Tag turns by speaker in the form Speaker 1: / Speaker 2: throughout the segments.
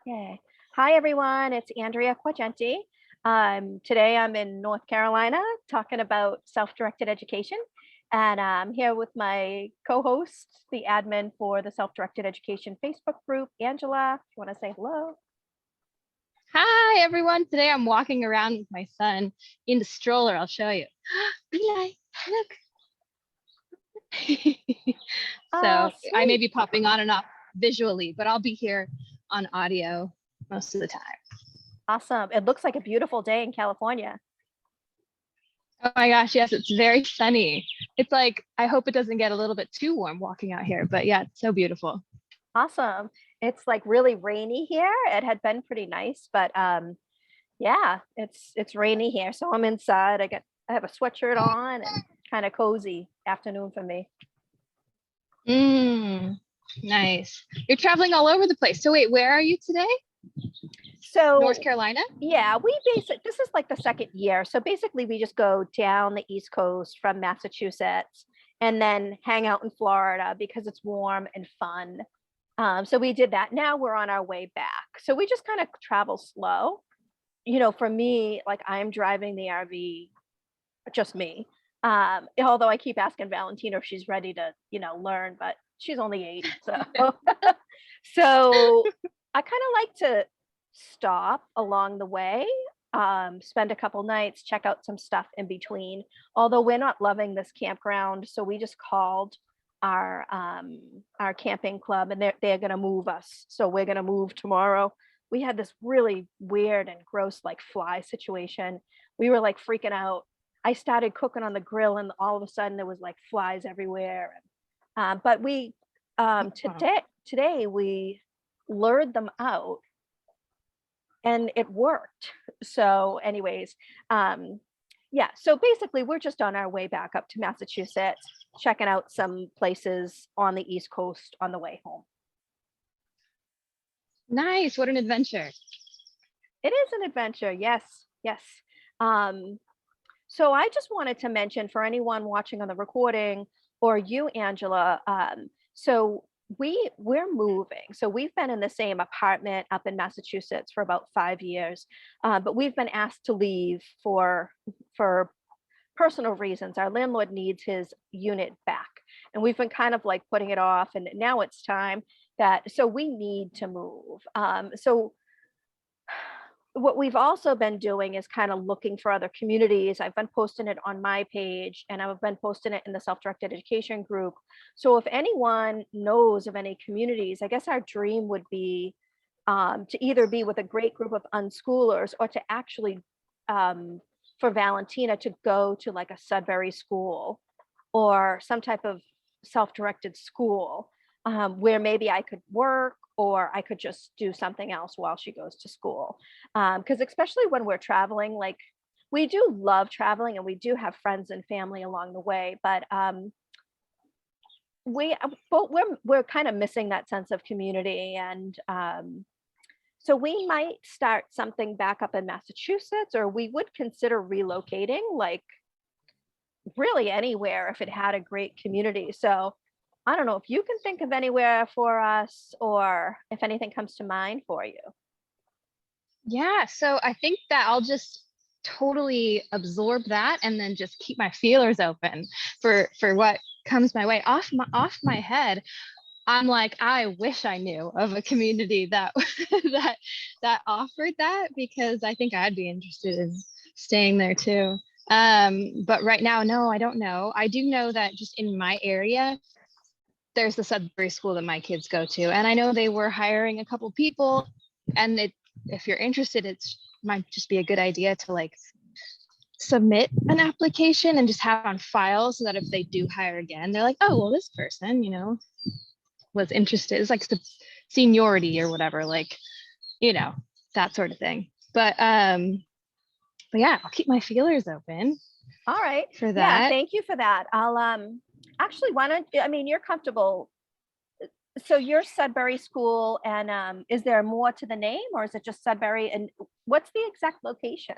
Speaker 1: Okay. Hi, everyone. It's Andrea Quagenti. Today I'm in North Carolina talking about self-directed education. And I'm here with my co-host, the admin for the Self-Directed Education Facebook group, Angela. If you want to say hello.
Speaker 2: Hi, everyone. Today I'm walking around with my son in the stroller. I'll show you. Eli, look. So I may be popping on and off visually, but I'll be here on audio most of the time.
Speaker 1: Awesome. It looks like a beautiful day in California.
Speaker 2: Oh my gosh, yes, it's very sunny. It's like, I hope it doesn't get a little bit too warm walking out here, but yeah, it's so beautiful.
Speaker 1: Awesome. It's like really rainy here. It had been pretty nice, but yeah, it's rainy here. So I'm inside. I have a sweatshirt on and kind of cozy afternoon for me.
Speaker 2: Nice. You're traveling all over the place. So wait, where are you today?
Speaker 1: So
Speaker 2: North Carolina?
Speaker 1: Yeah, this is like the second year. So basically we just go down the East Coast from Massachusetts and then hang out in Florida because it's warm and fun. So we did that. Now we're on our way back. So we just kind of travel slow. For me, like I'm driving the RV, just me. Although I keep asking Valentina if she's ready to, learn, but she's only 8. So I kind of like to stop along the way, spend a couple nights, check out some stuff in between. Although we're not loving this campground, so we just called our camping club, and they're gonna move us. So we're gonna move tomorrow. We had this really weird and gross like fly situation. We were like freaking out. I started cooking on the grill, and all of a sudden there was like flies everywhere. But we today we lured them out and it worked. So anyways, yeah, so basically we're just on our way back up to Massachusetts, checking out some places on the East Coast on the way home.
Speaker 2: Nice. What an adventure.
Speaker 1: It is an adventure. Yes. So I just wanted to mention for anyone watching on the recording, or you, Angela, so we're moving. So we've been in the same apartment up in Massachusetts for about 5 years, but we've been asked to leave for personal reasons. Our landlord needs his unit back, and we've been kind of like putting it off, and now it's time so we need to move. So what we've also been doing is kind of looking for other communities. I've been posting it on my page, and I've been posting it in the self-directed education group. So if anyone knows of any communities, I guess our dream would be to either be with a great group of unschoolers, or to actually, for Valentina to go to like a Sudbury school or some type of self-directed school, where maybe I could work, or I could just do something else while she goes to school. Because especially when we're traveling, like we do love traveling and we do have friends and family along the way, but we're kind of missing that sense of community. And so we might start something back up in Massachusetts, or we would consider relocating, like really anywhere if it had a great community. So I don't know if you can think of anywhere for us, or if anything comes to mind for you.
Speaker 2: Yeah, so I think that I'll just totally absorb that and then just keep my feelers open for what comes my way. Off my head, I'm like, I wish I knew of a community that that offered that, because I think I'd be interested in staying there too. But right now, no, I don't know. I do know that just in my area, there's the Sudbury school that my kids go to, and I know they were hiring a couple people, and if you're interested, it might just be a good idea to like submit an application and just have it on file, so that if they do hire again, they're like, oh, well, this person, was interested. It's like the seniority or whatever, like, that sort of thing. But yeah, I'll keep my feelers open.
Speaker 1: All right.
Speaker 2: For that.
Speaker 1: Yeah, thank you for that. I'll actually, you're comfortable. So you're Sudbury School, and is there more to the name, or is it just Sudbury? And what's the exact location?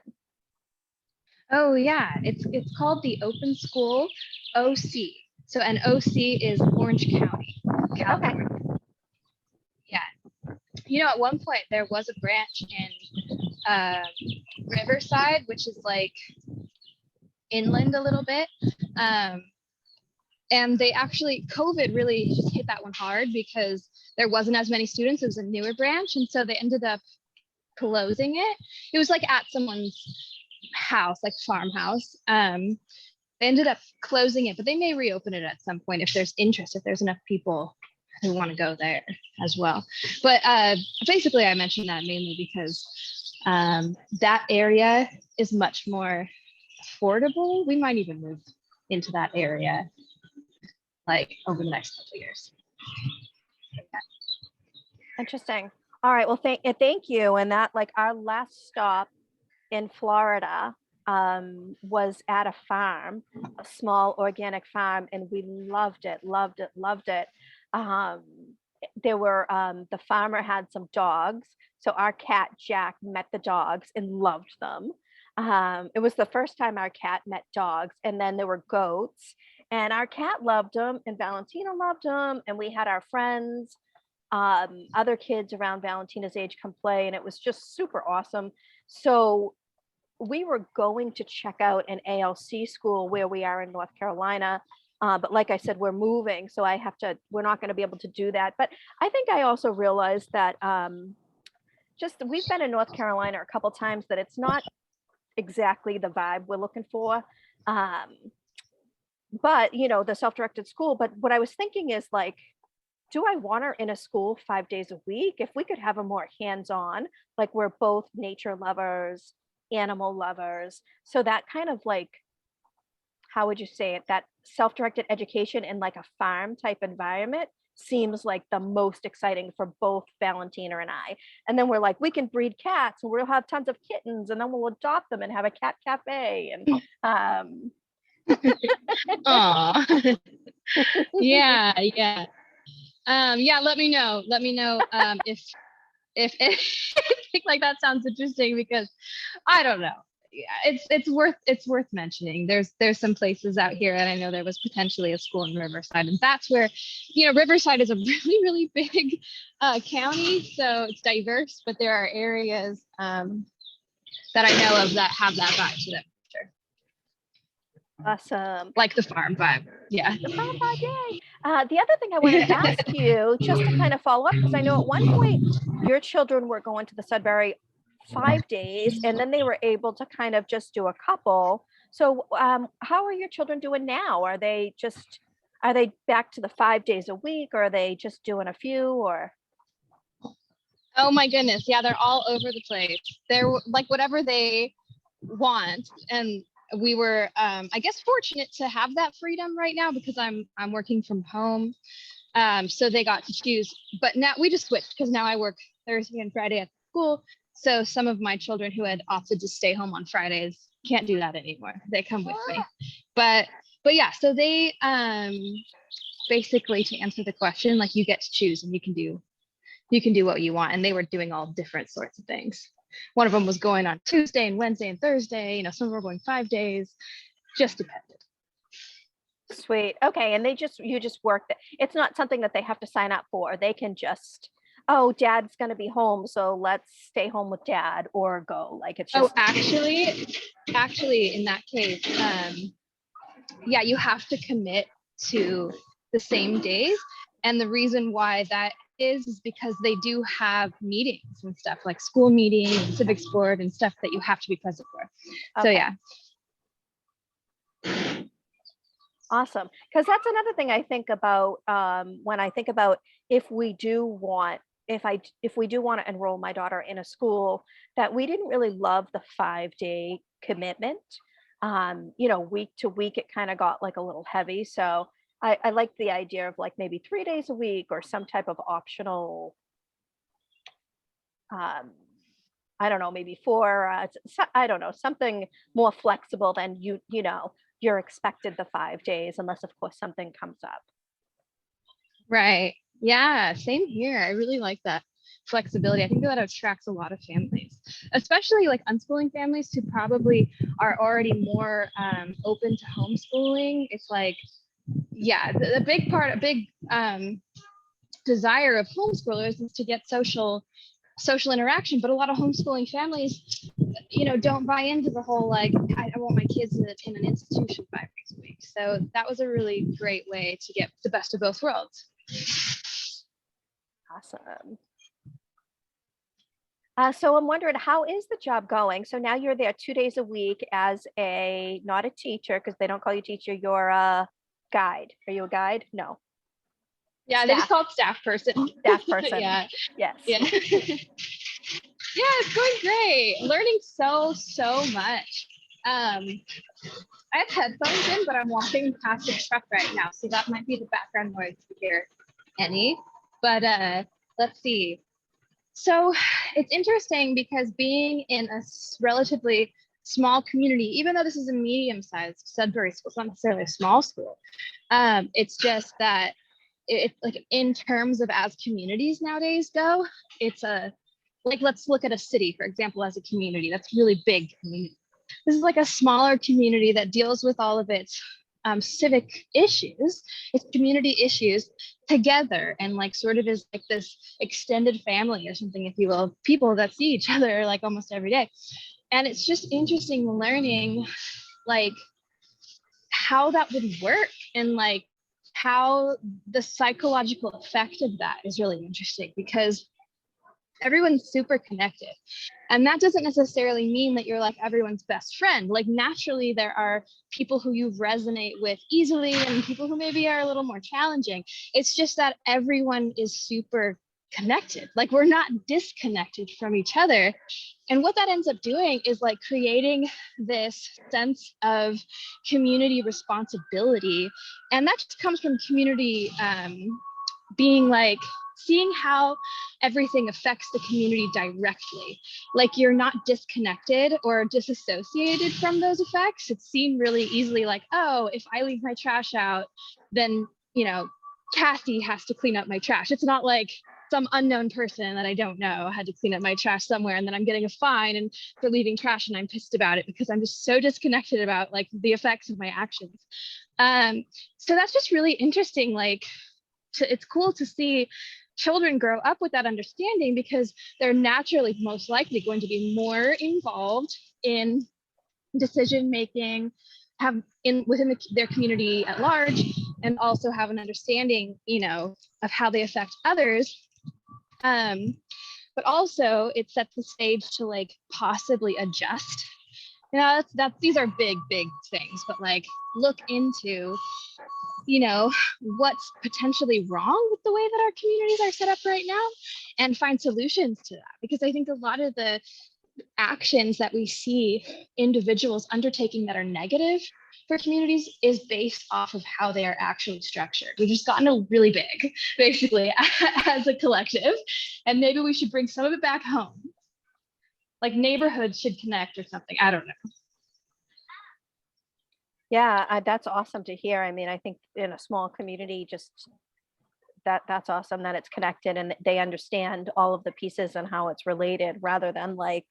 Speaker 2: Oh yeah, it's called the Open School OC. So an OC is Orange County, California.
Speaker 1: Okay.
Speaker 2: Yeah. At one point there was a branch in Riverside, which is like inland a little bit. And they actually, COVID really just hit that one hard because there wasn't as many students. It was a newer branch. And so they ended up closing it. It was like at someone's house, like farmhouse. They ended up closing it, but they may reopen it at some point if there's interest, if there's enough people who want to go there as well. But basically I mentioned that mainly because that area is much more affordable. We might even move into that area like over the next couple of years.
Speaker 1: Interesting. All right. Well, thank you. And that, like, our last stop in Florida was at a farm, a small organic farm, and we loved it, loved it, loved it. There were the farmer had some dogs, so our cat Jack met the dogs and loved them. It was the first time our cat met dogs, and then there were goats, and our cat loved them, and Valentina loved them, and we had our friends, other kids around Valentina's age come play, and it was just super awesome. So we were going to check out an ALC school where we are in North Carolina. But like I said, we're moving, so we're not going to be able to do that. But I think I also realized that we've been in North Carolina a couple times, that it's not exactly the vibe we're looking for. But the self-directed school. But what I was thinking is, like, do I want her in a school 5 days a week? If we could have a more hands-on, like we're both nature lovers, animal lovers. So that kind of, like, how would you say it? That self-directed education in like a farm type environment seems like the most exciting for both Valentina and I. And then we're like, we can breed cats and we'll have tons of kittens and then we'll adopt them and have a cat cafe. And
Speaker 2: Aw. Yeah. Let me know if anything like that sounds interesting, because I don't know. Yeah, it's worth mentioning. There's some places out here, and I know there was potentially a school in Riverside, and that's where, Riverside is a really, really big county, so it's diverse, but there are areas that I know of that have that vibe to them.
Speaker 1: Awesome.
Speaker 2: Like the farm vibe. Yeah.
Speaker 1: The farm vibe, yay. The other thing I wanted to ask you, just to kind of follow up, because I know at one point your children were going to the Sudbury 5 days, and then they were able to kind of just do a couple. So how are your children doing now? Are they back to the 5 days a week, or are they just doing a few, or?
Speaker 2: Oh my goodness. Yeah, they're all over the place. They're like whatever they want. And we were I guess fortunate to have that freedom right now, because I'm working from home. So they got to choose, but now we just switched, because now I work Thursday and Friday at school. So some of my children who had opted to stay home on Fridays can't do that anymore. They come with me. But yeah, so they basically, to answer the question, like, you get to choose and you can do what you want. And they were doing all different sorts of things. One of them was going on Tuesday and Wednesday and Thursday. Some were going 5 days. Just depended.
Speaker 1: Sweet. Okay. And you just work that. It's not something that they have to sign up for. They can just, oh, dad's going to be home, so let's stay home with dad, or go. Like, it's just.
Speaker 2: Oh, actually, in that case, yeah, you have to commit to the same days. And the reason why that is because they do have meetings and stuff, like school meetings and civic sport and stuff that you have to be present for. Okay. So yeah.
Speaker 1: Awesome. Because that's another thing I think about when I think about if we do want to enroll my daughter in a school, that we didn't really love the 5-day commitment. Week to week, it kind of got like a little heavy. So I like the idea of like maybe 3 days a week, or some type of optional, I don't know, maybe 4, I don't know, something more flexible than you're expected the 5 days, unless of course something comes up.
Speaker 2: Right. Yeah, same here. I really like that flexibility. I think that attracts a lot of families, especially like unschooling families who probably are already more open to homeschooling. It's like, yeah, a big desire of homeschoolers is to get social interaction, but a lot of homeschooling families, don't buy into the whole like I want my kids in an institution 5 days a week. So that was a really great way to get the best of both worlds.
Speaker 1: Awesome. So I'm wondering, how is the job going? So now you're there 2 days a week as not a teacher, because they don't call you teacher, you're a guide. Are you a guide? No.
Speaker 2: Yeah, they just call it staff person.
Speaker 1: Staff person.
Speaker 2: Yeah.
Speaker 1: Yes.
Speaker 2: Yeah. Yeah, it's going great. Learning so much. I have headphones in, but I'm walking past a truck right now, so that might be the background noise you hear any. But let's see. So it's interesting because being in a relatively small community, even though this is a medium-sized Sudbury school, it's not necessarily a small school. It's just that it's like in terms of as communities nowadays go, it's like let's look at a city, for example, as a community. That's really big community. This is like a smaller community that deals with all of its civic issues, its community issues together, and like sort of is like this extended family or something, if you will, people that see each other like almost every day. And it's just interesting learning like how that would work and like how the psychological effect of that is really interesting, because everyone's super connected. And that doesn't necessarily mean that you're like everyone's best friend. Like naturally, there are people who you resonate with easily and people who maybe are a little more challenging. It's just that everyone is super connected. Like we're not disconnected from each other. And what that ends up doing is like creating this sense of community responsibility. And that just comes from community being like seeing how everything affects the community directly. Like you're not disconnected or disassociated from those effects. It's seen really easily like, oh, if I leave my trash out, then, Kathy has to clean up my trash. It's not like some unknown person that I don't know had to clean up my trash somewhere and then I'm getting a fine and for leaving trash and I'm pissed about it because I'm just so disconnected about like the effects of my actions. So that's just really interesting. Like it's cool to see children grow up with that understanding, because they're naturally most likely going to be more involved in decision making, have within their community at large, and also have an understanding, of how they affect others. But also it sets the stage to like possibly adjust. These are big things, but like look into what's potentially wrong with the way that our communities are set up right now and find solutions to that. Because I think a lot of the actions that we see individuals undertaking that are negative for communities is based off of how they are actually structured. We've just gotten really big, basically, as a collective, and maybe we should bring some of it back home. Like neighborhoods should connect or something. I don't know.
Speaker 1: Yeah, that's awesome to hear. I mean, I think in a small community, just that's awesome that it's connected and they understand all of the pieces and how it's related, rather than like,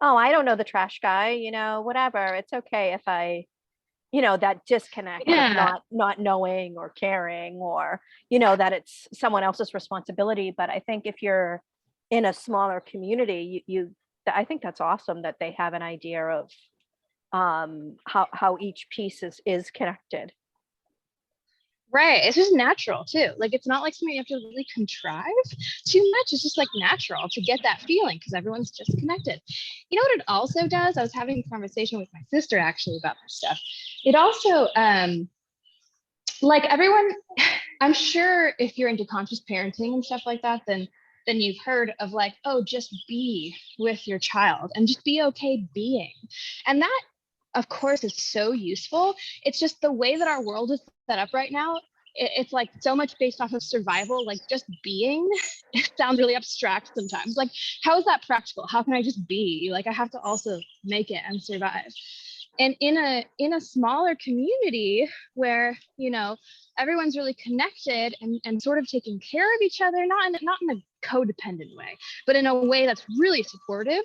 Speaker 1: oh, I don't know the trash guy, whatever. It's okay if I, that disconnect of not knowing or caring, or, that it's someone else's responsibility. But I think if you're in a smaller community, I think that's awesome that they have an idea of how each piece is connected.
Speaker 2: Right. It's just natural too. Like it's not like something you have to really contrive too much. It's just like natural to get that feeling because everyone's just connected. You know what it also does? I was having a conversation with my sister actually about this stuff. It also like everyone, I'm sure if you're into conscious parenting and stuff like that, then you've heard of like, oh, just be with your child and just be okay being. And that of course is so useful. It's just the way that our world is set up right now. It's like so much based off of survival, like just being. It sounds really abstract sometimes. Like, how is that practical? How can I just be? Like, I have to also make it and survive. And in a smaller community where, everyone's really connected and sort of taking care of each other, not in a codependent way, but in a way that's really supportive.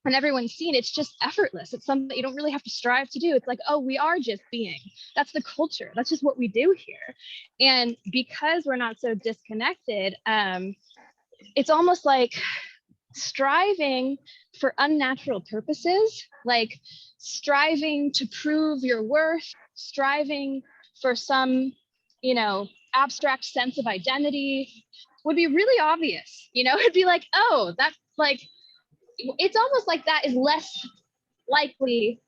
Speaker 2: and everyone's seen, it's just effortless. It's something that you don't really have to strive to do. It's like, oh, we are just being. That's the culture. That's just what we do here. And because we're not so disconnected, it's almost like striving for unnatural purposes, like striving to prove your worth, striving for some, abstract sense of identity would be really obvious. It'd be like, oh, that's like, it's almost like that is less likely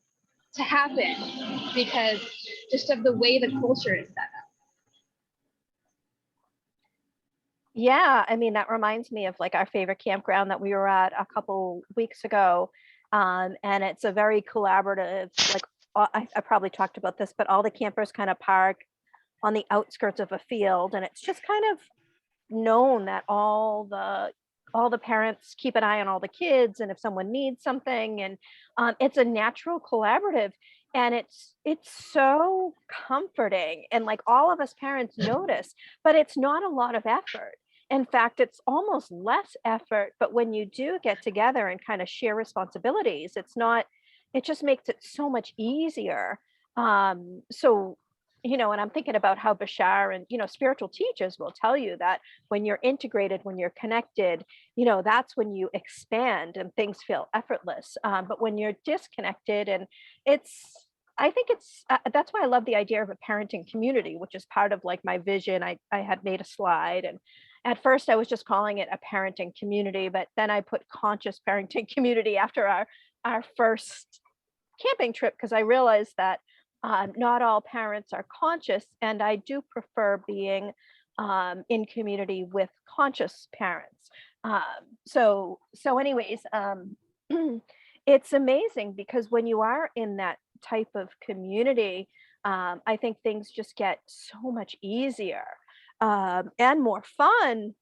Speaker 2: to happen because just of the way the culture is set up.
Speaker 1: Yeah, I mean, that reminds me of like our favorite campground that we were at a couple weeks ago. And it's a very collaborative, like I probably talked about this, but all the campers kind of park on the outskirts of a field, and it's just kind of known that all the parents keep an eye on all the kids, and if someone needs something, and it's a natural collaborative, and it's so comforting, and like all of us parents notice, but it's not a lot of effort. In fact, it's almost less effort, but when you do get together and kind of share responsibilities, it just makes it so much easier. So and I'm thinking about how Bashar and spiritual teachers will tell you that when you're integrated, when you're connected, that's when you expand and things feel effortless. But when you're disconnected, and I think that's why I love the idea of a parenting community, which is part of like my vision. I had made a slide, and at first I was just calling it a parenting community, but then I put conscious parenting community after our first camping trip, because I realized that not all parents are conscious, and I do prefer being in community with conscious parents. Anyways, it's amazing because when you are in that type of community, I think things just get so much easier and more fun,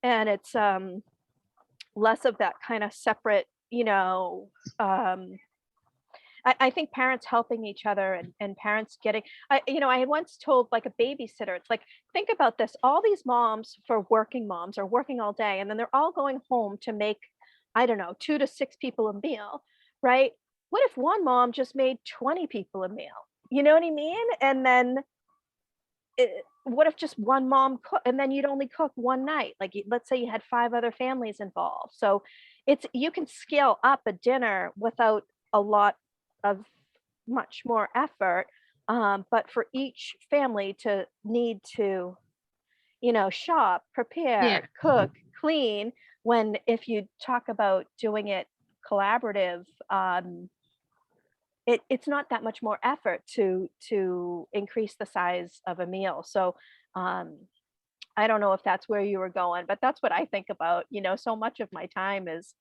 Speaker 1: and it's less of that kind of separate, I think parents helping each other, and parents getting, I had once told like a babysitter, it's like, think about this, all these moms for working moms are working all day, and then they're all going home to make, I don't know, 2 to 6 people a meal, right? What if one mom just made 20 people a meal? You know what I mean? And then what if just one mom cook, and then you'd only cook one night? Like, let's say you had 5 other families involved. So you can scale up a dinner without a lot of much more effort, but for each family to need to shop,
Speaker 2: Yeah.
Speaker 1: prepare, cook, clean, when if you talk about doing it collaborative, it's not that much more effort to increase the size of a meal. So I don't know if that's where you were going, but that's what I think about. So much of my time is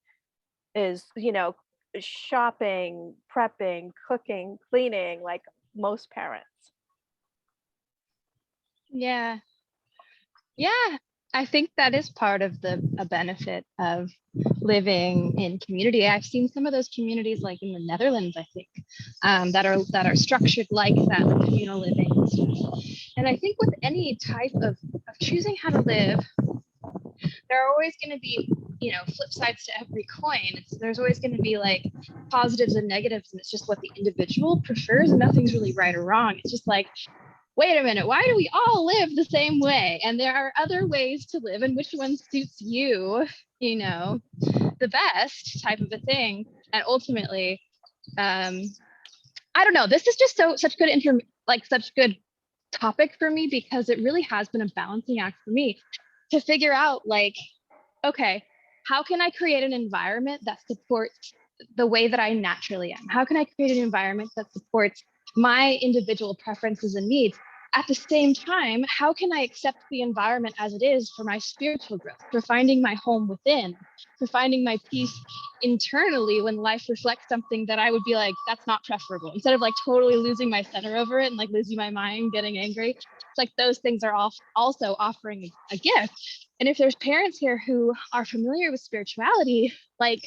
Speaker 1: shopping, prepping, cooking, cleaning, like most parents.
Speaker 2: Yeah. Yeah, I think that is part of a benefit of living in community. I've seen some of those communities, like in the Netherlands, I think, that are structured like that, like communal living and stuff. And I think with any type of choosing how to live, there are always going to be, flip sides to every coin. There's always going to be like positives and negatives, and it's just what the individual prefers, and nothing's really right or wrong. It's just like, wait a minute, why do we all live the same way? And there are other ways to live, and which one suits you, the best type of a thing. And ultimately, I don't know, this is just such good topic for me, because it really has been a balancing act for me to figure out, like, okay, how can I create an environment that supports the way that I naturally am? How can I create an environment that supports my individual preferences and needs? At the same time, how can I accept the environment as it is for my spiritual growth, for finding my home within, for finding my peace internally when life reflects something that I would be like, that's not preferable, instead of like totally losing my center over it and like losing my mind, getting angry. It's like those things are also offering a gift. And if there's parents here who are familiar with spirituality, like,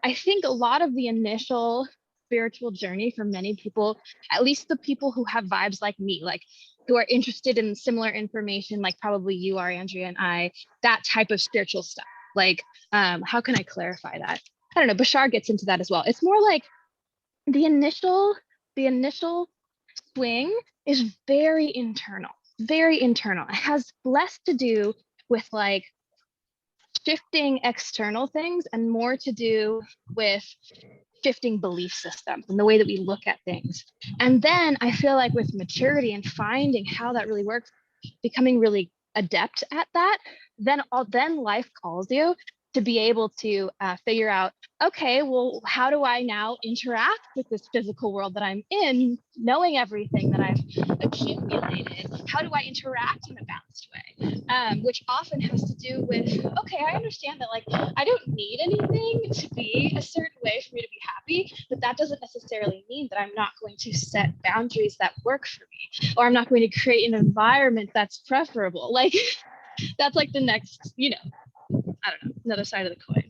Speaker 2: I think a lot of the initial spiritual journey for many people, at least the people who have vibes like me, like who are interested in similar information, like probably you are, Andrea, and I, that type of spiritual stuff. Like, how can I clarify that? I don't know, Bashar gets into that as well. It's more like the initial swing is very internal, very internal. It has less to do with like shifting external things and more to do with shifting belief systems and the way that we look at things. And then I feel like with maturity and finding how that really works, becoming really adept at that, then life calls you to be able to figure out, okay, well, how do I now interact with this physical world that I'm in, knowing everything that I've accumulated? How do I interact in a balanced way? Which often has to do with, okay, I understand that like I don't need anything to be a certain way for me to be happy, but that doesn't necessarily mean that I'm not going to set boundaries that work for me, or I'm not going to create an environment that's preferable. Like that's like the next, I don't know, another side of the coin.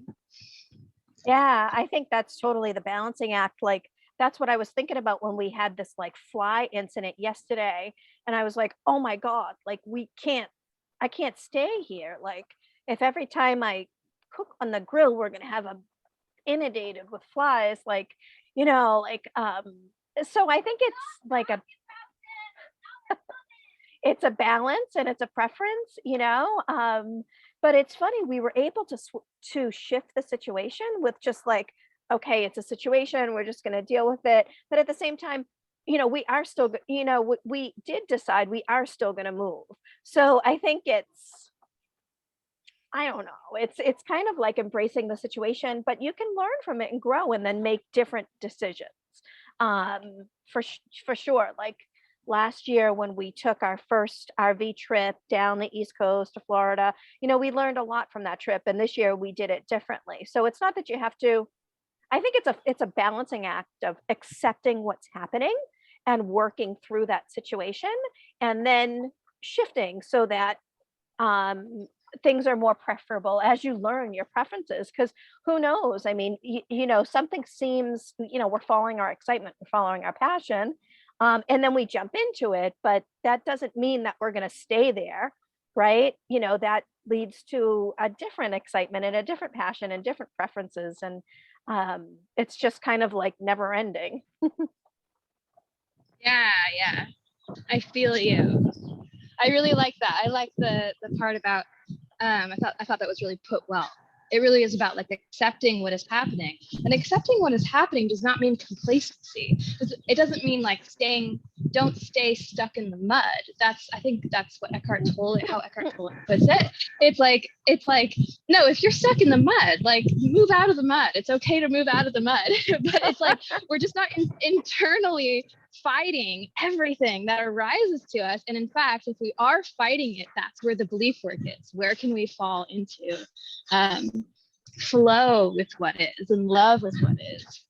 Speaker 1: Yeah, I think that's totally the balancing act. Like that's what I was thinking about when we had this like fly incident yesterday. And I was like, oh my God, like I can't stay here. Like if every time I cook on the grill, we're gonna have a inundated with flies, like, so I think it's like it's a balance and it's a preference, but it's funny, we were able to shift the situation with just like, okay, it's a situation, we're just going to deal with it, but at the same time, we are still, we did decide we are still going to move. So I think I don't know, it's kind of like embracing the situation, but you can learn from it and grow and then make different decisions. For sure, like last year when we took our first RV trip down the East Coast to Florida, we learned a lot from that trip, and this year we did it differently. So it's not that you have to, I think it's a balancing act of accepting what's happening and working through that situation and then shifting so that things are more preferable as you learn your preferences, because who knows, I mean, something seems, we're following our excitement, we're following our passion, and then we jump into it, but that doesn't mean that we're going to stay there, right? That leads to a different excitement and a different passion and different preferences, and it's just kind of like never ending.
Speaker 2: Yeah, I feel you. I really like that. I like the part about I thought that was really put well. It really is about like accepting what is happening, and accepting what is happening does not mean complacency. It doesn't mean like don't stay stuck in the mud. I think that's what how Eckhart Tolle puts it. It's like, no, if you're stuck in the mud, like move out of the mud. It's okay to move out of the mud, but it's like, we're just not internally fighting everything that arises to us. And in fact, if we are fighting it, that's where the belief work is. Where can we fall into flow with what is and love with what is?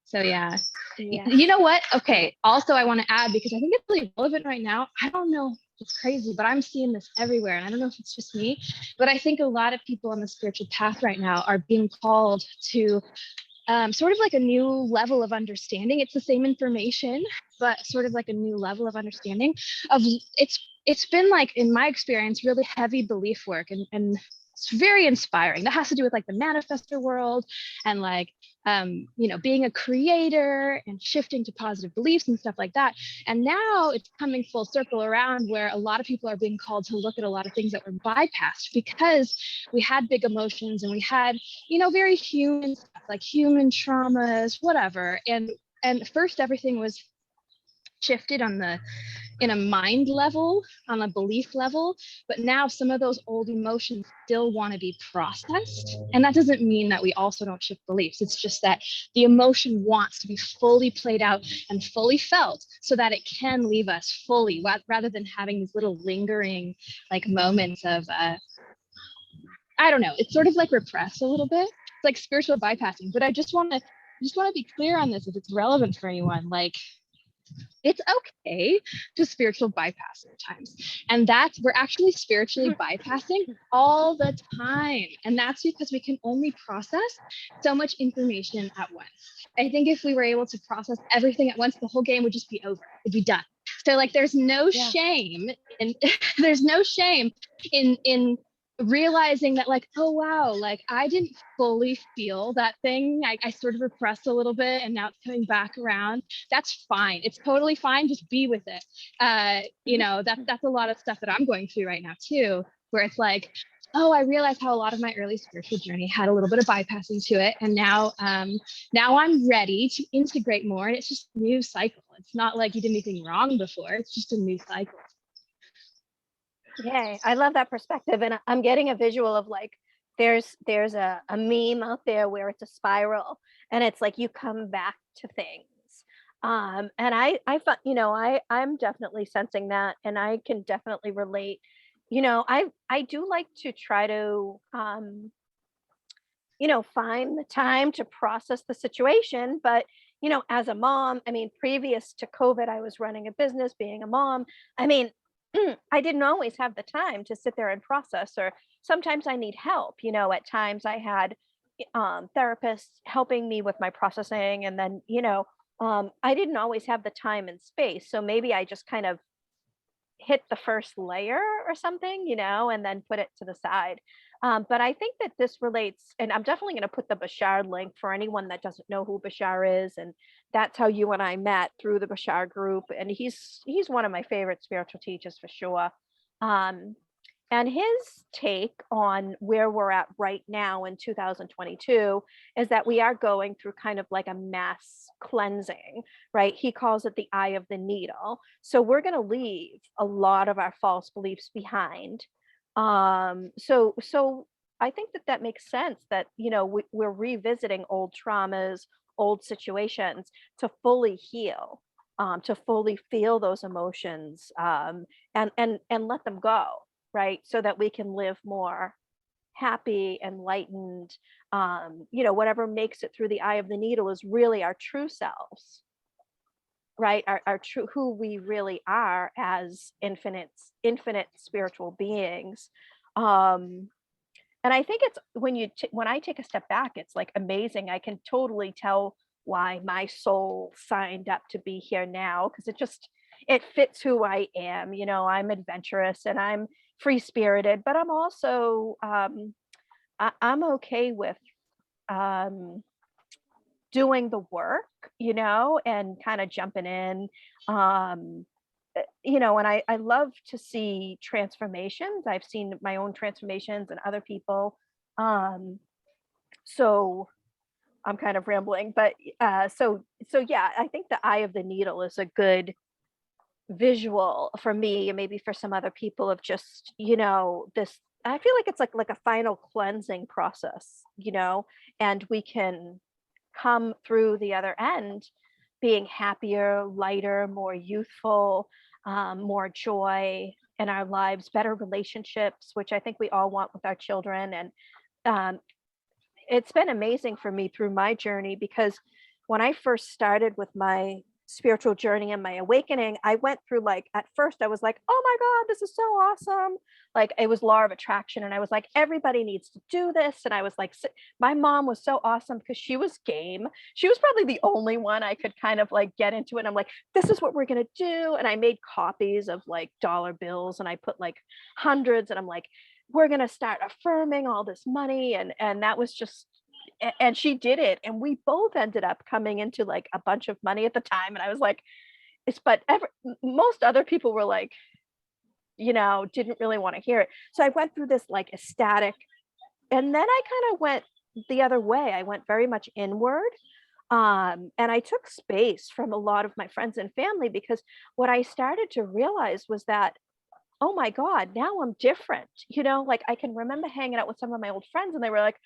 Speaker 2: So yeah. You know what? Okay. Also, I want to add, because I think it's really relevant right now. I don't know, it's crazy, but I'm seeing this everywhere. And I don't know if it's just me, but I think a lot of people on the spiritual path right now are being called to sort of like a new level of understanding. It's the same information, but sort of like a new level of understanding of it's been like, in my experience, really heavy belief work, and it's very inspiring. That has to do with like the manifestor world and like, being a creator and shifting to positive beliefs and stuff like that. And now it's coming full circle around where a lot of people are being called to look at a lot of things that were bypassed because we had big emotions and we had, very human stuff, like human traumas, whatever. And first everything was shifted in a mind level, on a belief level, but now some of those old emotions still want to be processed. And that doesn't mean that we also don't shift beliefs. It's just that the emotion wants to be fully played out and fully felt so that it can leave us fully, rather than having these little lingering like moments of, I don't know, it's sort of like repressed a little bit. It's like spiritual bypassing. But I just want to be clear on this if it's relevant for anyone. Like, it's okay to spiritual bypass at times. And we're actually spiritually bypassing all the time. And that's because we can only process so much information at once. I think if we were able to process everything at once, the whole game would just be over. It'd be done. So like, there's no shame in realizing that like, oh wow, like I didn't fully feel that thing. I sort of repressed a little bit and now it's coming back around. That's fine. It's totally fine. Just be with it. You know, that's a lot of stuff that I'm going through right now too, where it's like, oh, I realized how a lot of my early spiritual journey had a little bit of bypassing to it. And now I'm ready to integrate more. And it's just a new cycle. It's not like you did anything wrong before. It's just a new cycle.
Speaker 1: Yay, I love that perspective. And I'm getting a visual of like there's a meme out there where it's a spiral and it's like you come back to things. And I thought, you know, I'm definitely sensing that and I can definitely relate. You know, I do like to try to you know, find the time to process the situation. But, you know, as a mom, I mean, previous to COVID, I was running a business, being a mom. I mean, I didn't always have the time to sit there and process, or sometimes I need help. You know, at times I had therapists helping me with my processing. And then, you know, I didn't always have the time and space. So maybe I just kind of hit the first layer or something, you know, and then put it to the side. But I think that this relates, and I'm definitely going to put the Bashar link for anyone that doesn't know who Bashar is. And that's how you and I met, through the Bashar group. And he's one of my favorite spiritual teachers for sure. Um, and his take on where we're at right now in 2022 is that we are going through kind of like a mass cleansing, right? He calls it the eye of the needle. So we're going to leave a lot of our false beliefs behind. So I think that that makes sense, that, you know, we're revisiting old traumas, old situations to fully heal, to fully feel those emotions, and let them go, right? So that we can live more happy, enlightened. You know, whatever makes it through the eye of the needle is really our true selves, right? Our true, who we really are as infinite spiritual beings. Um, and I think it's when when I take a step back, it's like amazing. I can totally tell why my soul signed up to be here now, because it fits who I am. You know, I'm adventurous and I'm free spirited, but I'm also I'm okay with um, doing the work, you know, and kind of jumping in. Um, you know, and I love to see transformations. I've seen my own transformations and other people. Um, so I'm kind of rambling, but so yeah, I think the eye of the needle is a good visual for me, and maybe for some other people, of just, you know, this, I feel like it's like a final cleansing process, you know, and we can come through the other end being happier, lighter, more youthful, more joy in our lives, better relationships, which I think we all want with our children. And um, it's been amazing for me through my journey, because when I first started with my spiritual journey and my awakening, I went through, like, at first I was like, oh my God, this is so awesome. Like, it was law of attraction. And I was like, everybody needs to do this. And I was like, my mom was so awesome because she was game. She was probably the only one I could kind of like get into it. And I'm like, this is what we're going to do. And I made copies of like dollar bills and I put like hundreds, and I'm like, we're going to start affirming all this money. And that was just, and she did it, and we both ended up coming into like a bunch of money at the time. And I was like, it's, but most other people were like, you know, didn't really want to hear it. So I went through this like ecstatic, and then I kind of went the other way. I went very much inward. And I took space from a lot of my friends and family, because what I started to realize was that, oh my God, now I'm different. You know, like I can remember hanging out with some of my old friends and they were like,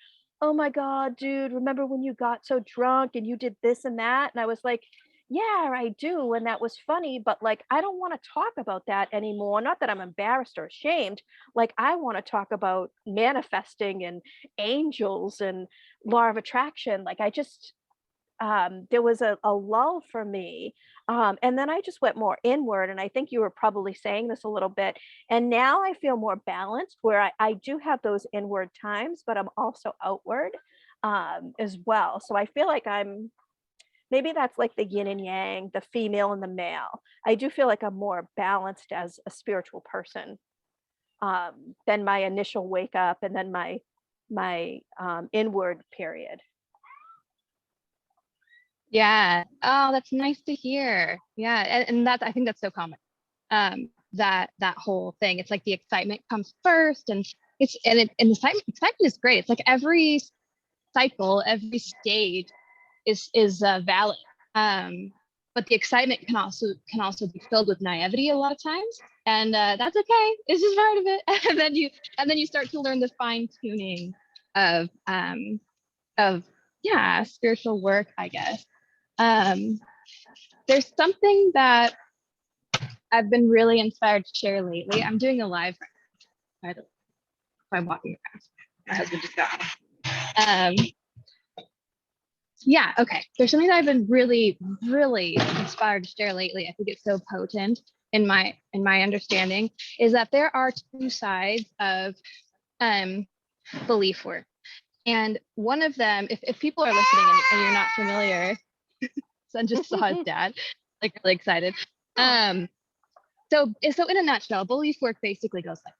Speaker 1: oh my God, dude, remember when you got so drunk and you did this and that? And I was like, yeah, I do. And that was funny, but like, I don't want to talk about that anymore. Not that I'm embarrassed or ashamed. Like, I want to talk about manifesting and angels and law of attraction. Like, I just, there was a lull for me. And then I just went more inward. And I think you were probably saying this a little bit. And now I feel more balanced, where I do have those inward times, but I'm also outward as well. So I feel like maybe that's like the yin and yang, the female and the male. I do feel like I'm more balanced as a spiritual person. than my initial wake up and then my inward period.
Speaker 2: Yeah. Oh, that's nice to hear. Yeah. And that's, I think that's so common. That whole thing. It's like the excitement comes first, and and the excitement is great. It's like every cycle, every stage is valid. But the excitement can also be filled with naivety a lot of times, and that's okay. It's just part of it. And then you start to learn the fine tuning of of yeah, spiritual work, I guess. There's something that I've been really inspired to share lately. I'm doing a live right now, by the way. I'm walking around. My husband just got home. Yeah, okay. There's something that I've been really, really inspired to share lately. I think it's so potent in my understanding, is that there are two sides of belief work. And one of them, if people are listening and you're not familiar, son just saw his dad, like really excited. So in a nutshell, belief work basically goes like,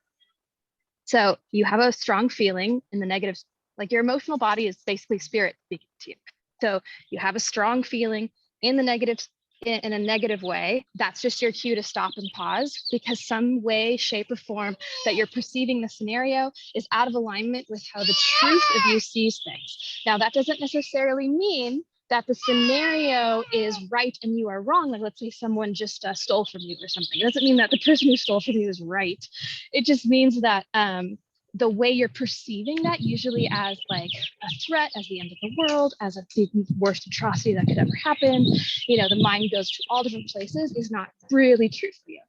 Speaker 2: so you have a strong feeling in the negative, like your emotional body is basically spirit speaking to you. So you have a strong feeling in the negative, in a negative way. That's just your cue to stop and pause, because some way, shape, or form that you're perceiving the scenario is out of alignment with how the truth of you sees things. Now, that doesn't necessarily mean that the scenario is right and you are wrong. Like, let's say someone just stole from you or something. It doesn't mean that the person who stole from you is right. It just means that the way you're perceiving that, usually as like a threat, as the end of the world, as the worst atrocity that could ever happen, the mind goes to all different places, is not really true for you.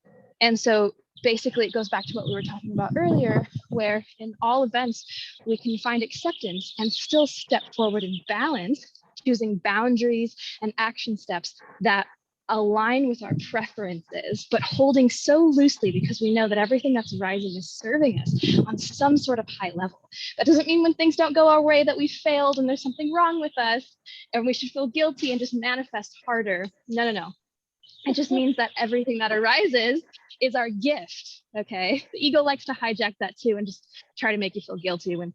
Speaker 2: And so basically it goes back to what we were talking about earlier, where in all events, we can find acceptance and still step forward in balance, choosing boundaries and action steps that align with our preferences, but holding so loosely because we know that everything that's rising is serving us on some sort of high level. That doesn't mean when things don't go our way that we failed and there's something wrong with us and we should feel guilty and just manifest harder. No. It just means that everything that arises is our gift. Okay. The ego likes to hijack that too and just try to make you feel guilty when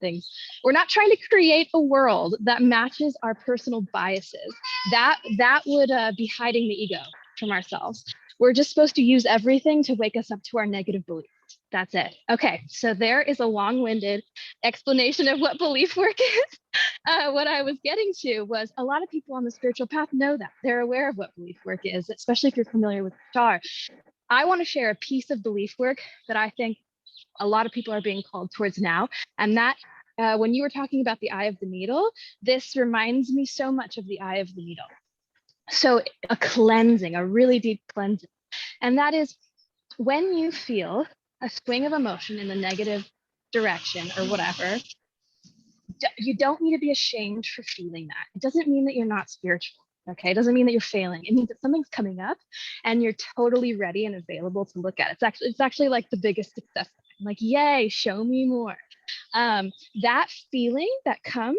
Speaker 2: we're not trying to create a world that matches our personal biases. That would be hiding the ego from ourselves. We're just supposed to use everything to wake us up to our negative beliefs. That's it. Okay. So there is a long-winded explanation of what belief work is. What I was getting to was a lot of people on the spiritual path know that. They're aware of what belief work is, especially if you're familiar with Star. I want to share a piece of belief work that I think a lot of people are being called towards now. And that when you were talking about the eye of the needle, this reminds me so much of the eye of the needle. So a cleansing, a really deep cleansing. And that is when you feel a swing of emotion in the negative direction or whatever, you don't need to be ashamed for feeling that. It doesn't mean that you're not spiritual. Okay. It doesn't mean that you're failing. It means that something's coming up and you're totally ready and available to look at. It's actually like the biggest success. I'm like, yay, show me more. That feeling that comes,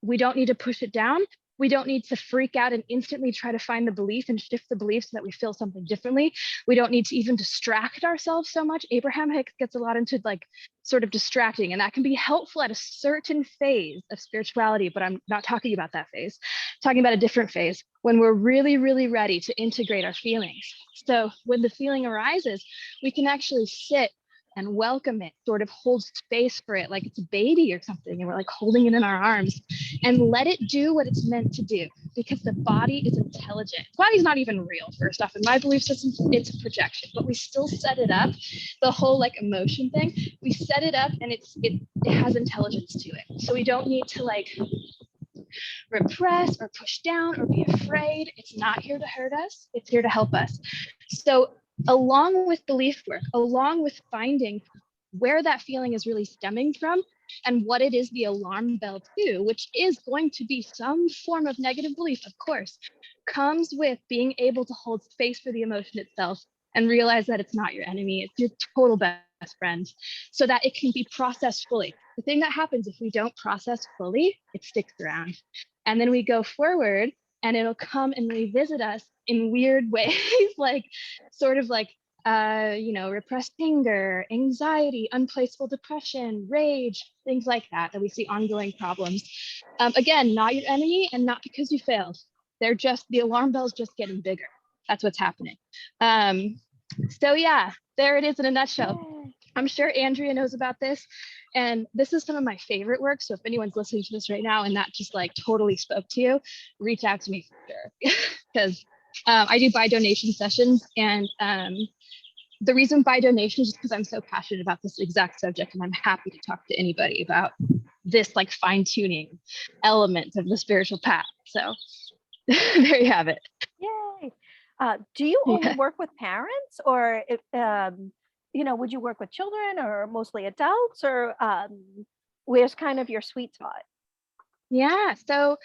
Speaker 2: we don't need to push it down. We don't need to freak out and instantly try to find the belief and shift the belief so that we feel something differently. We don't need to even distract ourselves so much. Abraham Hicks gets a lot into like sort of distracting, and that can be helpful at a certain phase of spirituality, but I'm not talking about that phase. I'm talking about a different phase when we're really, really ready to integrate our feelings. So when the feeling arises, we can actually sit and welcome it, sort of hold space for it like it's a baby or something, and we're like holding it in our arms and let it do what it's meant to do, because the body is intelligent. The body's not even real, first off. In my belief system, it's a projection, but we still set it up. The whole like emotion thing, we set it up and it has intelligence to it. So we don't need to like repress or push down or be afraid. It's not here to hurt us. It's here to help us. So along with belief work, along with finding where that feeling is really stemming from and what it is the alarm bell to, which is going to be some form of negative belief, of course, comes with being able to hold space for the emotion itself and realize that it's not your enemy, it's your total best friend, so that it can be processed fully. The thing that happens if we don't process fully, it sticks around. And then we go forward and it'll come and revisit us in weird ways, like sort of like repressed anger, anxiety, unplaceable depression, rage, things like that we see ongoing problems. Again, not your enemy and not because you failed. They're just, the alarm bell's just getting bigger. That's what's happening. So yeah, there it is in a nutshell.
Speaker 1: Yay.
Speaker 2: I'm sure Andrea knows about this. And this is some of my favorite work. So if anyone's listening to this right now and that just like totally spoke to you, reach out to me for sure. Because I do buy donation sessions. And the reason buy donations is because I'm so passionate about this exact subject. And I'm happy to talk to anybody about this like fine tuning element of the spiritual path. So there you have it.
Speaker 1: Yay. Do you only
Speaker 2: Yeah.
Speaker 1: work with parents, or would you work with children or mostly adults, or where's kind of your sweet spot?
Speaker 2: Yeah. So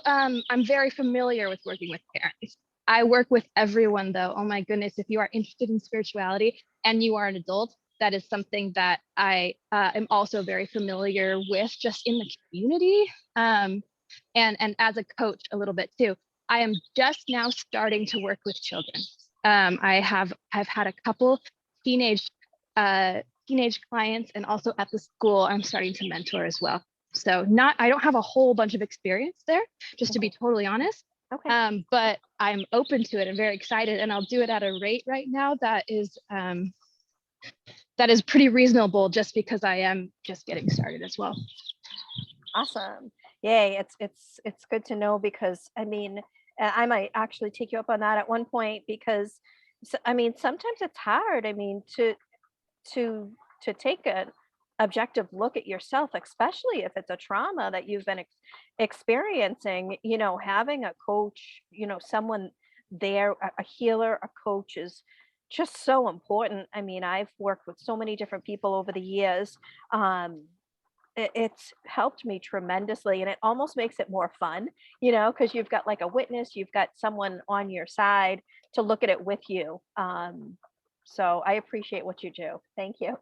Speaker 2: I'm very familiar with working with parents. I work with everyone though. Oh my goodness. If you are interested in spirituality and you are an adult, that is something that I am also very familiar with just in the community. And as a coach a little bit too. I am just now starting to work with children. I've had a couple teenage teenage clients, and also at the school I'm starting to mentor as well. So not, I don't have a whole bunch of experience there, just to be
Speaker 1: Mhm.
Speaker 2: totally honest.
Speaker 1: Okay.
Speaker 2: But I'm open to it. I'm very excited, and I'll do it at a rate right now that is pretty reasonable, just because I am just getting started as well.
Speaker 1: Awesome. Yay. It's good to know, because I mean, I might actually take you up on that at one point, because I mean, sometimes it's hard. I mean, to take an objective look at yourself, especially if it's a trauma that you've been experiencing. Having a coach, someone there, a healer, a coach, is just so important. I mean, I've worked with so many different people over the years. It's helped me tremendously, and it almost makes it more fun, because you've got like a witness, you've got someone on your side to look at it with you. So I appreciate what you do. Thank you.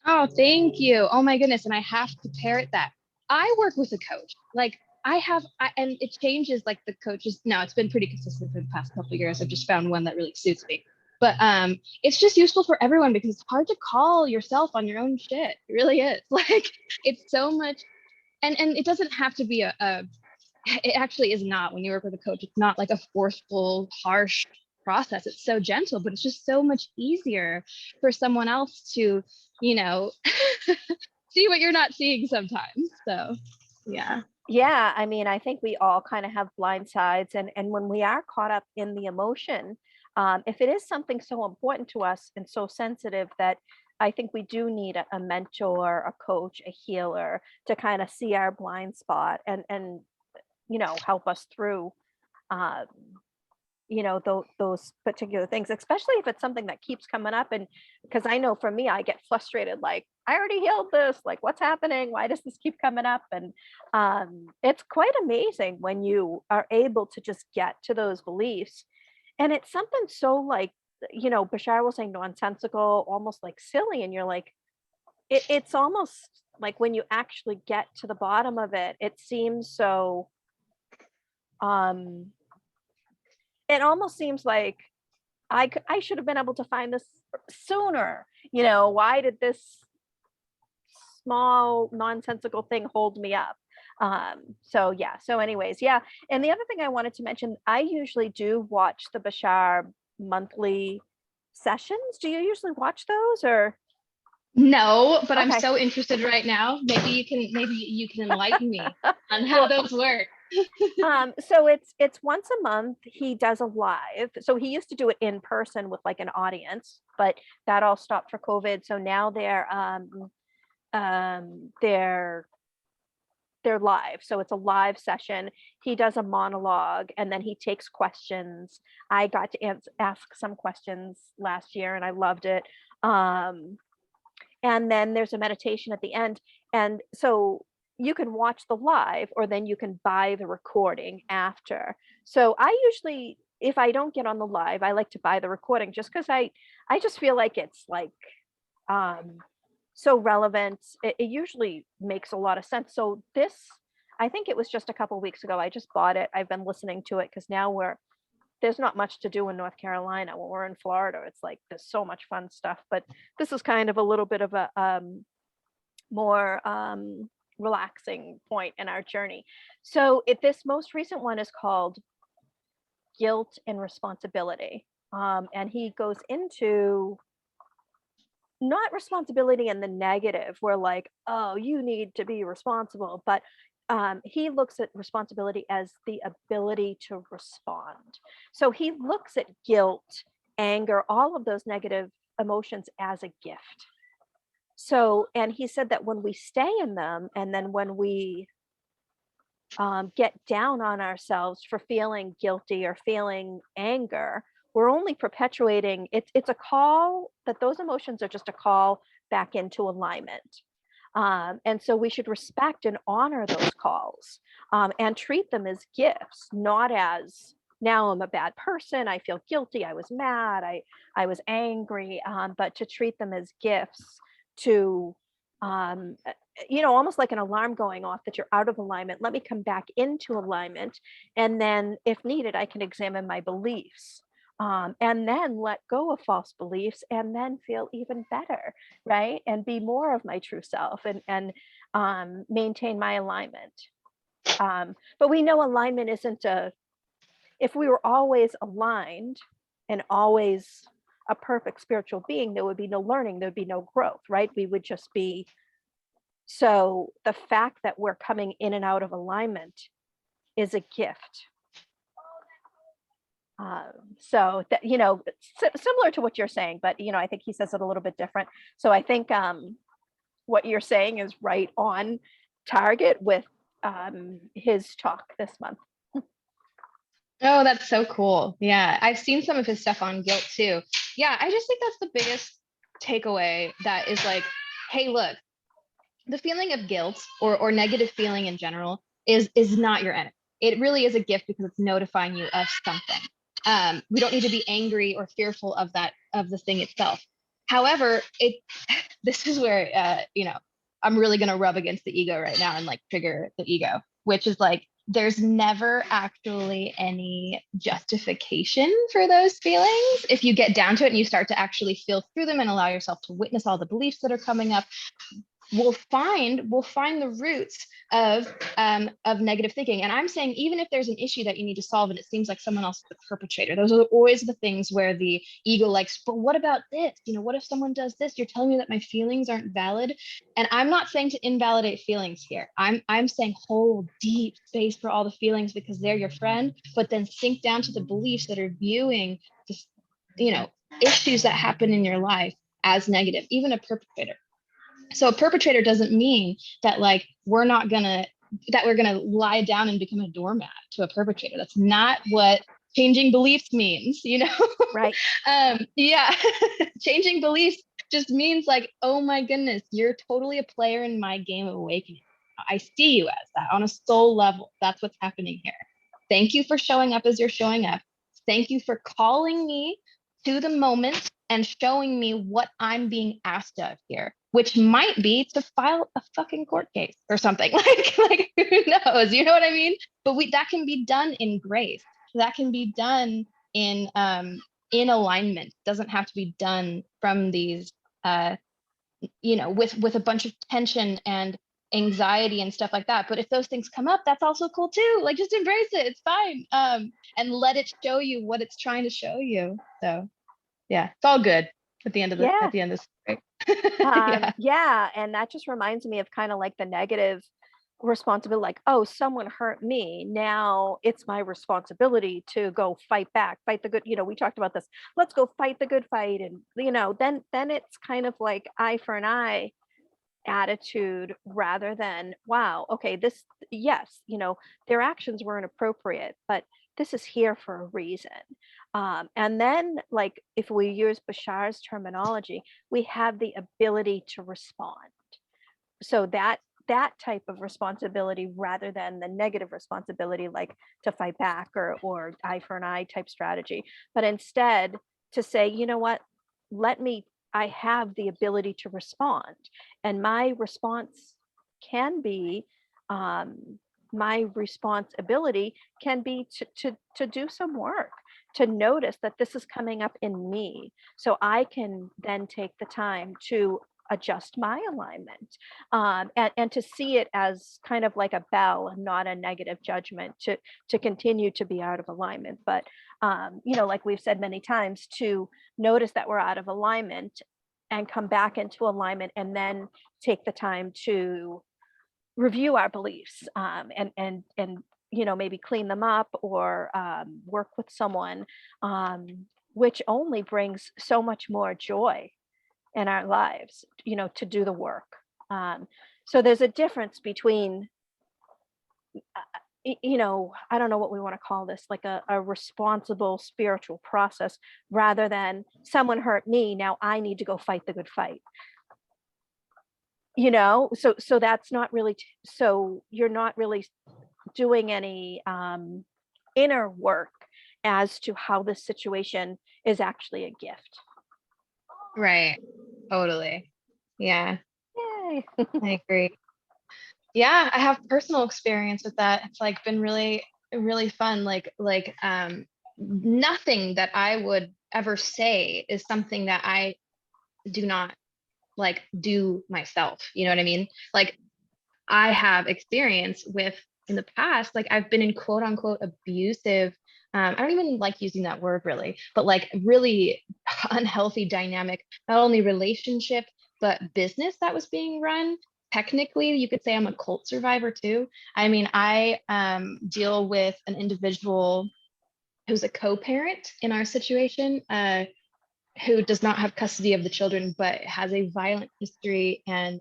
Speaker 2: Oh, thank you. Oh my goodness. And I have to parrot that. I work with a coach. Like and it changes like the coaches. No, it's been pretty consistent for the past couple of years. I've just found one that really suits me. But it's just useful for everyone because it's hard to call yourself on your own shit. It really is. Like it's so much, and it doesn't have to be it actually is not. When you work with a coach, it's not like a forceful, harsh process. It's so gentle, but it's just so much easier for someone else to, you know, see what you're not seeing sometimes. So, yeah.
Speaker 1: Yeah, I mean, I think we all kind of have blind sides, and when we are caught up in the emotion, if it is something so important to us and so sensitive, that I think we do need a mentor, a coach, a healer, to kind of see our blind spot, and help us through um, those particular things, especially if it's something that keeps coming up. And because I know for me, I get frustrated, like, I already healed this, like, what's happening, why does this keep coming up? And it's quite amazing when you are able to just get to those beliefs. And it's something so, like, Bashar was saying, nonsensical, almost like silly, and you're like, it's almost like when you actually get to the bottom of it, it seems so um it almost seems like I should have been able to find this sooner. Why did this small nonsensical thing hold me up? So yeah. So anyways, yeah. And the other thing I wanted to mention, I usually do watch the Bashar monthly sessions. Do you usually watch those, or?
Speaker 2: No, but I'm
Speaker 1: Okay.
Speaker 2: so interested right now. Maybe you can enlighten me on how
Speaker 1: Well,
Speaker 2: those work.
Speaker 1: so it's once a month. He does a live. So he used to do it in person with like an audience, but that all stopped for COVID. So now um they're they're live. So it's a live session. He does a monologue, and then he takes questions. I got to ask some questions last year, and I loved it. Um, and then there's a meditation at the end. And so you can watch the live, or then you can buy the recording after. So I usually, if I don't get on the live, I like to buy the recording, just because I just feel like it's like um so relevant. It usually makes a lot of sense. So this, I think it was just a couple weeks ago, I just bought it. I've been listening to it because now there's not much to do in North Carolina. When we're in Florida, it's like there's so much fun stuff. But this is kind of a little bit of a more relaxing point in our journey. So this most recent one is called Guilt and Responsibility. And he goes into not responsibility in the negative, where like, oh, you need to be responsible, but he looks at responsibility as the ability to respond. So he looks at guilt, anger, all of those negative emotions as a gift. So, and he said that when we stay in them, and then when we get down on ourselves for feeling guilty or feeling anger, we're only perpetuating it's a call, that those emotions are just a call back into alignment. And so we should respect and honor those calls, and treat them as gifts, not as now I'm a bad person, I feel guilty, I was mad, I was angry, but to treat them as gifts to, almost like an alarm going off that you're out of alignment. Let me come back into alignment. And then, if needed, I can examine my beliefs, and then let go of false beliefs, and then feel even better, right? And be more of my true self, and maintain my alignment. But we know alignment isn't if we were always aligned and always a perfect spiritual being, there would be no learning, there would be no growth, right? We would just be. So the fact that we're coming in and out of alignment is a gift. So that, similar to what you're saying, but I think he says it a little bit different. So I think what you're saying is right on target with his talk this month.
Speaker 2: Oh, that's so cool. Yeah, I've seen some of his stuff on guilt too. Yeah, I just think that's the biggest takeaway, that is like, hey, look, the feeling of guilt or negative feeling in general is not your enemy. It really is a gift because it's notifying you of something. We don't need to be angry or fearful of the thing itself. However, this is where I'm really gonna rub against the ego right now and like trigger the ego, which is like, there's never actually any justification for those feelings. If you get down to it and you start to actually feel through them and allow yourself to witness all the beliefs that are coming up, we'll find the roots of negative thinking. And I'm saying, even if there's an issue that you need to solve and it seems like someone else is the perpetrator, those are always the things where the ego likes, but what about this? What if someone does this? You're telling me that my feelings aren't valid. And I'm not saying to invalidate feelings here. I'm saying hold deep space for all the feelings, because they're your friend, but then sink down to the beliefs that are viewing this, issues that happen in your life as negative, even a perpetrator. So a perpetrator doesn't mean that like we're gonna lie down and become a doormat to a perpetrator. That's not what changing beliefs means,
Speaker 1: Right.
Speaker 2: Yeah. Changing beliefs just means like, oh my goodness, you're totally a player in my game of awakening. I see you as that on a soul level. That's what's happening here. Thank you for showing up as you're showing up. Thank you for calling me to the moment and showing me what I'm being asked of here, which might be to file a fucking court case or something. Like who knows? You know what I mean? But that can be done in grace. That can be done in alignment. It doesn't have to be done from these with a bunch of tension and anxiety and stuff like that. But if those things come up, that's also cool too. Like, just embrace it. It's fine. And let it show you what it's trying to show you. So yeah, it's all good at the end of
Speaker 1: Yeah.
Speaker 2: the story. Yeah.
Speaker 1: Yeah. And that just reminds me of kind of like the negative responsibility, like, oh, someone hurt me, now it's my responsibility to go fight back, fight the good, we talked about this, let's go fight the good fight. And then it's kind of like eye for an eye attitude, rather than, wow, okay, this, yes, their actions were inappropriate, but this is here for a reason. And then, like, if we use Bashar's terminology, we have the ability to respond. So that type of responsibility, rather than the negative responsibility, like to fight back or eye for an eye type strategy, but instead to say, you know what, I have the ability to respond, and my response can be, my responsibility can be to do some work, to notice that this is coming up in me, so I can then take the time to adjust my alignment, and to see it as kind of like a bell and not a negative judgment to continue to be out of alignment. But like we've said many times, to notice that we're out of alignment and come back into alignment, and then take the time to review our beliefs, and maybe clean them up, or work with someone, which only brings so much more joy in our lives, to do the work. So there's a difference between, I don't know what we want to call this, like a responsible spiritual process, rather than someone hurt me, now I need to go fight the good fight. So that's not really, so you're not really doing any inner work as to how this situation is actually a gift.
Speaker 2: Right. Totally. Yeah,
Speaker 1: Yay.
Speaker 2: I agree. Yeah, I have personal experience with that. It's like been really, really fun. Nothing that I would ever say is something that I do not like do myself. You know what I mean? Like I have experience with in the past, like I've been in quote unquote abusive, I don't even like using that word really, but like really unhealthy dynamic, not only relationship, but business that was being run. Technically, you could say I'm a cult survivor too. I mean, I deal with an individual who's a co-parent in our situation, who does not have custody of the children, but has a violent history and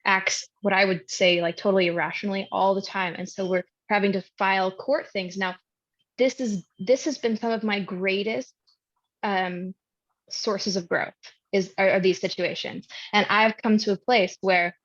Speaker 2: acts what I would say like totally irrationally all the time. And so we're having to file court things. Now, this has been some of my greatest sources of growth are these situations. And I've come to a place where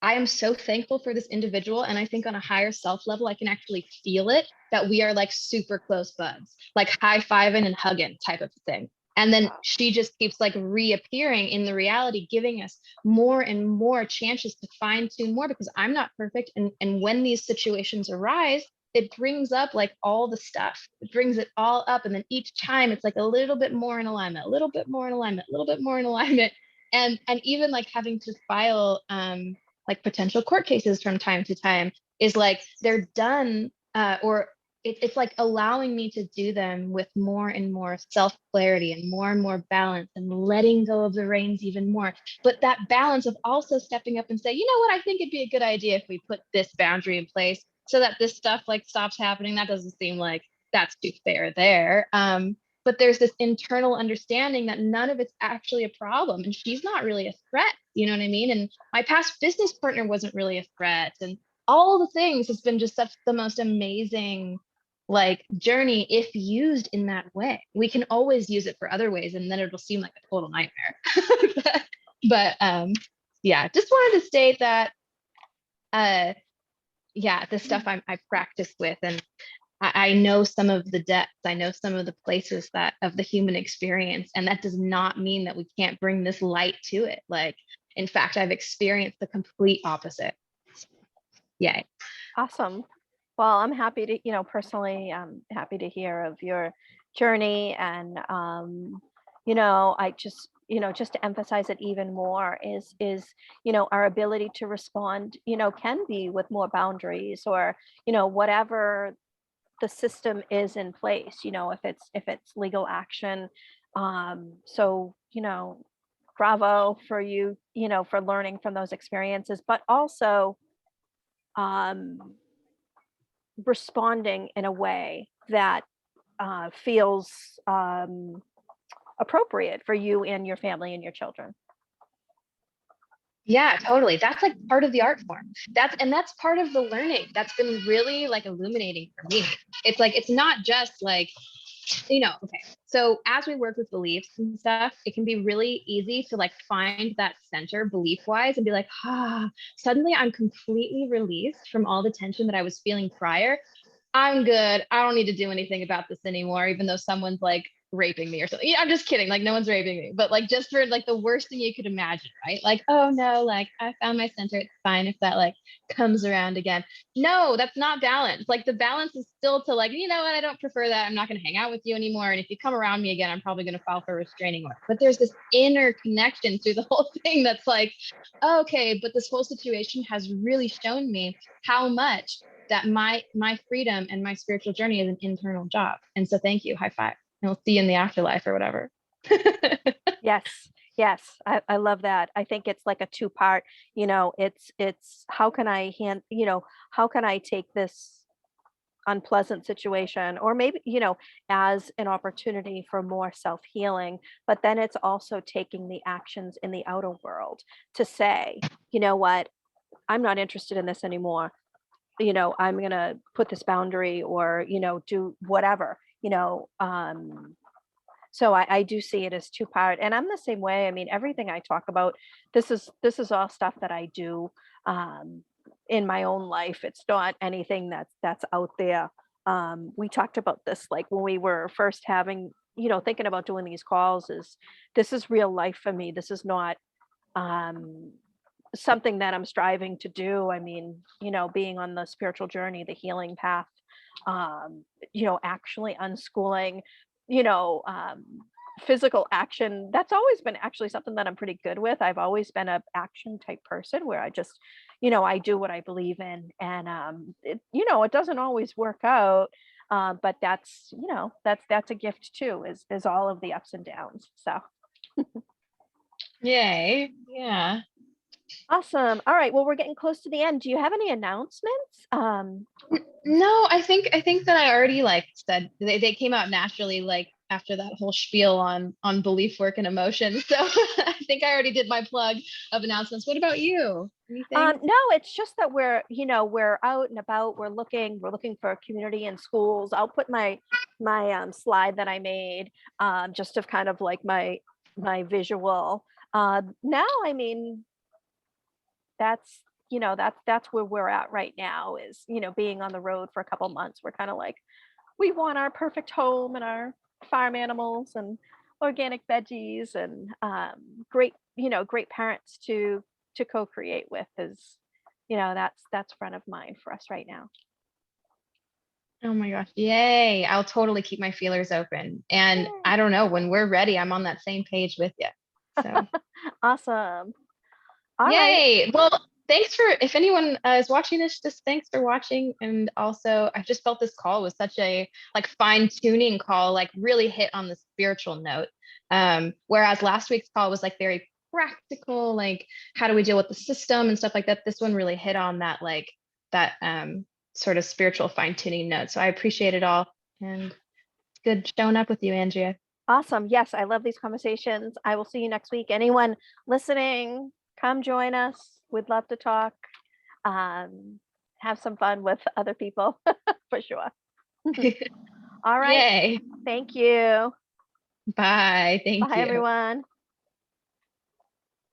Speaker 2: I am so thankful for this individual. And I think on a higher self level, I can actually feel it that we are like super close buds, like high-fiving and hugging type of thing. And then she just keeps like reappearing in the reality, giving us more and more chances to fine tune more because I'm not perfect. And when these situations arise, it brings up like all the stuff. It brings it all up. And then each time it's like a little bit more in alignment, a little bit more in alignment, a little bit more in alignment. And even like having to file like potential court cases from time to time is like they're done or it's like allowing me to do them with more and more self clarity and more balance and letting go of the reins even more. But that balance of also stepping up and say, you know what, I think it'd be a good idea if we put this boundary in place so that this stuff like stops happening. That doesn't seem like that's too fair there. But there's this internal understanding that none of it's actually a problem and she's not really a threat. You know what I mean? And my past business partner wasn't really a threat. And all the things has been just such the most amazing like journey if used in that way. We can always use it for other ways and then it'll seem like a total nightmare. but yeah, just wanted to state that yeah, the stuff I've practiced with and I know some of the depths, I know some of the places that of the human experience, and that does not mean that we can't bring this light to it. Like, in fact, I've experienced the complete opposite. Yay.
Speaker 1: Awesome. Well, I'm happy to, personally, I'm happy to hear of your journey. And, I just, just to emphasize it even more is, our ability to respond, can be with more boundaries or, whatever the system is in place, if it's legal action. So, bravo for you, for learning from those experiences, but also, responding in a way that feels appropriate for you and your family and your children.
Speaker 2: Yeah, totally. That's like part of the art form. That's part of the learning that's been really like illuminating for me. It's like it's not just like okay. So as we work with beliefs and stuff, it can be really easy to like find that center belief wise and be like, suddenly I'm completely released from all the tension that I was feeling prior. I'm good. I don't need to do anything about this anymore, even though someone's like raping me or something. Yeah, I'm just kidding. Like no one's raping me, but like just for like the worst thing you could imagine, right? Like, oh no, like I found my center. It's fine if that like comes around again. No, that's not balance. Like the balance is still to like, you know what? I don't prefer that. I'm not going to hang out with you anymore. And if you come around me again, I'm probably going to file for a restraining order. But there's this inner connection through the whole thing that's like, okay, but this whole situation has really shown me how much that my freedom and my spiritual journey is an internal job. And so thank you. High five. And we'll see you in the afterlife or whatever.
Speaker 1: Yes. Yes. I love that. I think it's like a two-part, it's how can I how can I take this unpleasant situation, or maybe, as an opportunity for more self-healing, but then it's also taking the actions in the outer world to say, you know what, I'm not interested in this anymore. I'm going to put this boundary, or, do whatever, so I do see it as two part, and I'm the same way. I mean, everything I talk about, this is all stuff that I do in my own life. It's not anything that's out there. We talked about this like when we were first having, thinking about doing these calls. This is real life for me. This is not um, something that I'm striving to do. I mean, being on the spiritual journey, the healing path, actually unschooling, you know, um, physical action. That's always been actually something that I'm pretty good with. I've always been a action type person where I just, I do what I believe in, and it doesn't always work out. But that's a gift too, is all of the ups and downs. So
Speaker 2: Yay. Yeah.
Speaker 1: awesome. All right. Well, we're getting close to the end. Do you have any announcements?
Speaker 2: No, I think that I already like said they came out naturally like after that whole spiel on belief work and emotion. So I think I already did my plug of announcements. What about you? Anything?
Speaker 1: No, it's just that we're out and about. We're looking for a community in schools. I'll put my slide that I made, just of kind of like my visual. Now, I mean, that's where we're at right now, is, being on the road for a couple months. We're kind of like, we want our perfect home and our farm animals and organic veggies and great parents to co-create with, is, that's front of mind for us right now.
Speaker 2: Oh my gosh. Yay. I'll totally keep my feelers open. And I don't know, when we're ready, I'm on that same page with you. So
Speaker 1: Awesome. All right.
Speaker 2: yay. Well, thanks for, if anyone is watching this, just thanks for watching. And also, I just felt this call was such a like fine tuning call, like really hit on the spiritual note. Whereas last week's call was like very practical, like how do we deal with the system and stuff like that. This one really hit on that, like that sort of spiritual fine tuning note. So I appreciate it all. And it's good showing up with you, Andrea.
Speaker 1: Awesome. Yes, I love these conversations. I will see you next week. Anyone listening, come join us. We'd love to talk. Um, have some fun with other people for sure. All right.
Speaker 2: Yay.
Speaker 1: Thank you.
Speaker 2: Bye. Thank
Speaker 1: Bye,
Speaker 2: you.
Speaker 1: everyone.